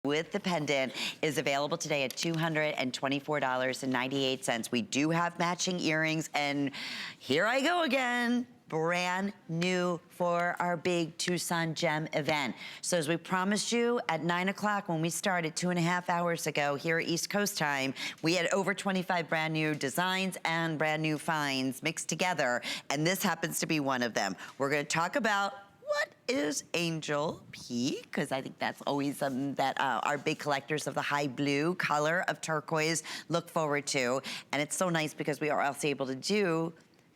with the pendant is available today at $224.98. We do have matching earrings, and here I go again. Brand new for our big Tucson Gem event. So as we promised you at 9 o'clock when we started 2.5 hours ago here at East Coast time, we had over 25 brand new designs and brand new finds mixed together, and this happens to be one of them. We're gonna talk about what is Angel Peak, because I think that's always something that our big collectors of the high blue color of turquoise look forward to. And it's so nice because we are also able to do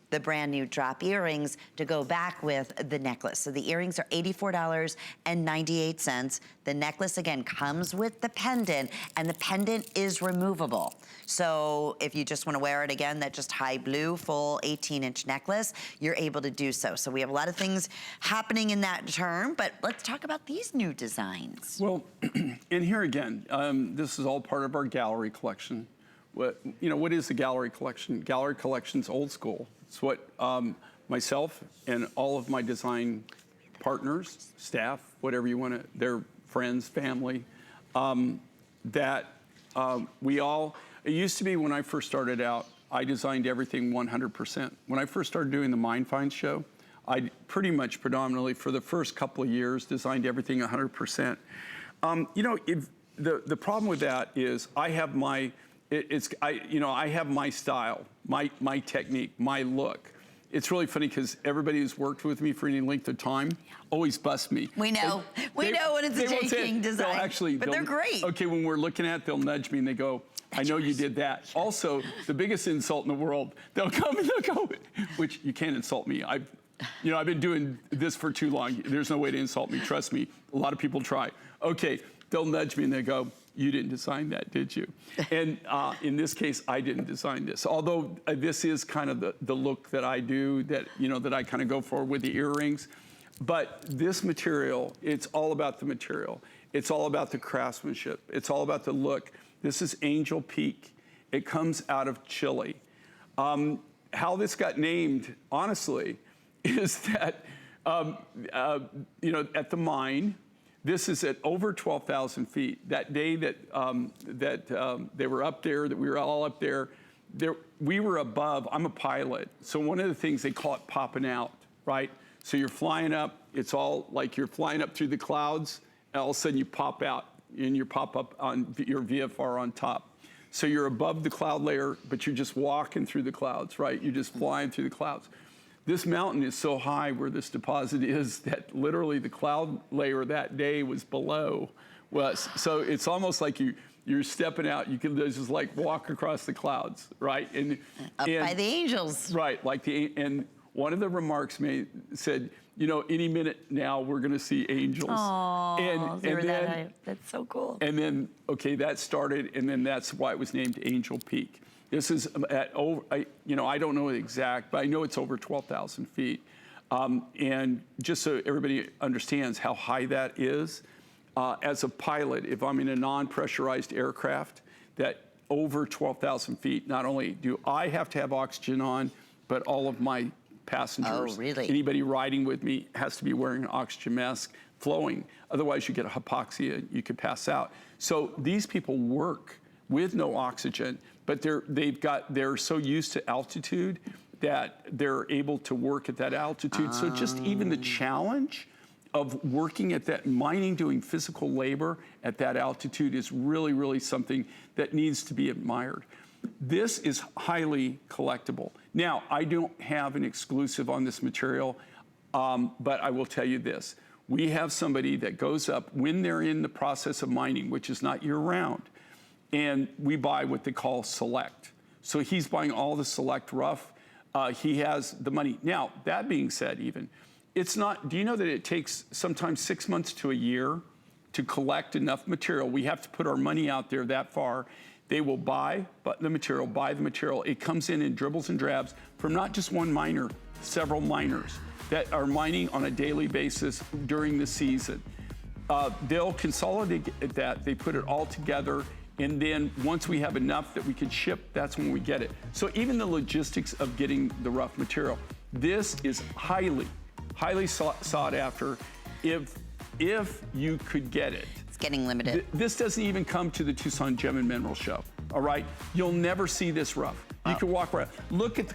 the brand new drop earrings to go back with the necklace. So the earrings are $84.98. The necklace, again, comes with the pendant, and the pendant is removable. So if you just wanna wear it again, that just high blue, full 18-inch necklace, you're able to do so. So we have a lot of things happening in that term, but let's talk about these new designs. Well, and here again, this is all part of our gallery collection. What is the gallery collection? Gallery collection's old school. It's what myself and all of my design partners, staff, whatever you want to, their friends, family, we all, it used to be when I first started out, I designed everything 100%. When I first started doing the Mind Find show, I pretty much predominantly for the first couple of years designed everything 100%. The problem with that is I have my, I have my style, my technique, my look. It's really funny because everybody who's worked with me for any length of time always busts me. We know. We know when it's a taking design, actually, but they're great. Okay, when we're looking at it, they'll nudge me and they go, I know you did that. Also, the biggest insult in the world, they'll come and they'll go, which you can't insult me. I've been doing this for too long. There's no way to insult me, trust me. A lot of people try. Okay, they'll nudge me and they go, you didn't design that, did you? And in this case, I didn't design this. Although this is kind of the look that I do, that I kind of go for with the earrings. But this material, it's all about the material. It's all about the craftsmanship. It's all about the look. This is Angel Peak. It comes out of Chile. How this got named, honestly, is that, at the mine, this is at over 12,000 feet. That day that they were up there, that we were all up there, we were above. I'm a pilot, so one of the things they call it popping out, right? So you're flying up. It's all like you're flying up through the clouds, and all of a sudden you pop out, and you pop up on your VFR on top. So you're above the cloud layer, but you're just walking through the clouds, right? You're just flying through the clouds. This mountain is so high where this deposit is that literally the cloud layer that day was below us. So it's almost like you're stepping out. You can just like walk across the clouds, right? Up by the angels. Right, and one of the remarks said, any minute now we're gonna see angels. Oh, that's so cool. And then, okay, that started, and then that's why it was named Angel Peak. This is at over, I don't know the exact, but I know it's over 12,000 feet. And just so everybody understands how high that is, as a pilot, if I'm in a non-pressurized aircraft, that over 12,000 feet, not only do I have to have oxygen on, but all of my passengers. Oh, really? Anybody riding with me has to be wearing an oxygen mask, flowing. Otherwise, you get hypoxia, you could pass out. So these people work with no oxygen, but they're so used to altitude that they're able to work at that altitude. So just even the challenge of working at that, mining, doing physical labor at that altitude is really, really something that needs to be admired. This is highly collectible. Now, I don't have an exclusive on this material, but I will tell you this. We have somebody that goes up when they're in the process of mining, which is not year-round, and we buy what they call select. So he's buying all the select rough. He has the money. Now, that being said, even, it's not, do you know that it takes sometimes 6 months to a year to collect enough material? We have to put our money out there that far. They will buy the material. It comes in dribbles and drabs from not just one miner, several miners that are mining on a daily basis during the season. They'll consolidate that, they put it all together, and then once we have enough that we can ship, that's when we get it. So even the logistics of getting the rough material, this is highly sought after if you could get it. getting limited. This doesn't even come to the Tucson Gem and Mineral Show, all right? You'll never see this rough. You can walk around. Look at the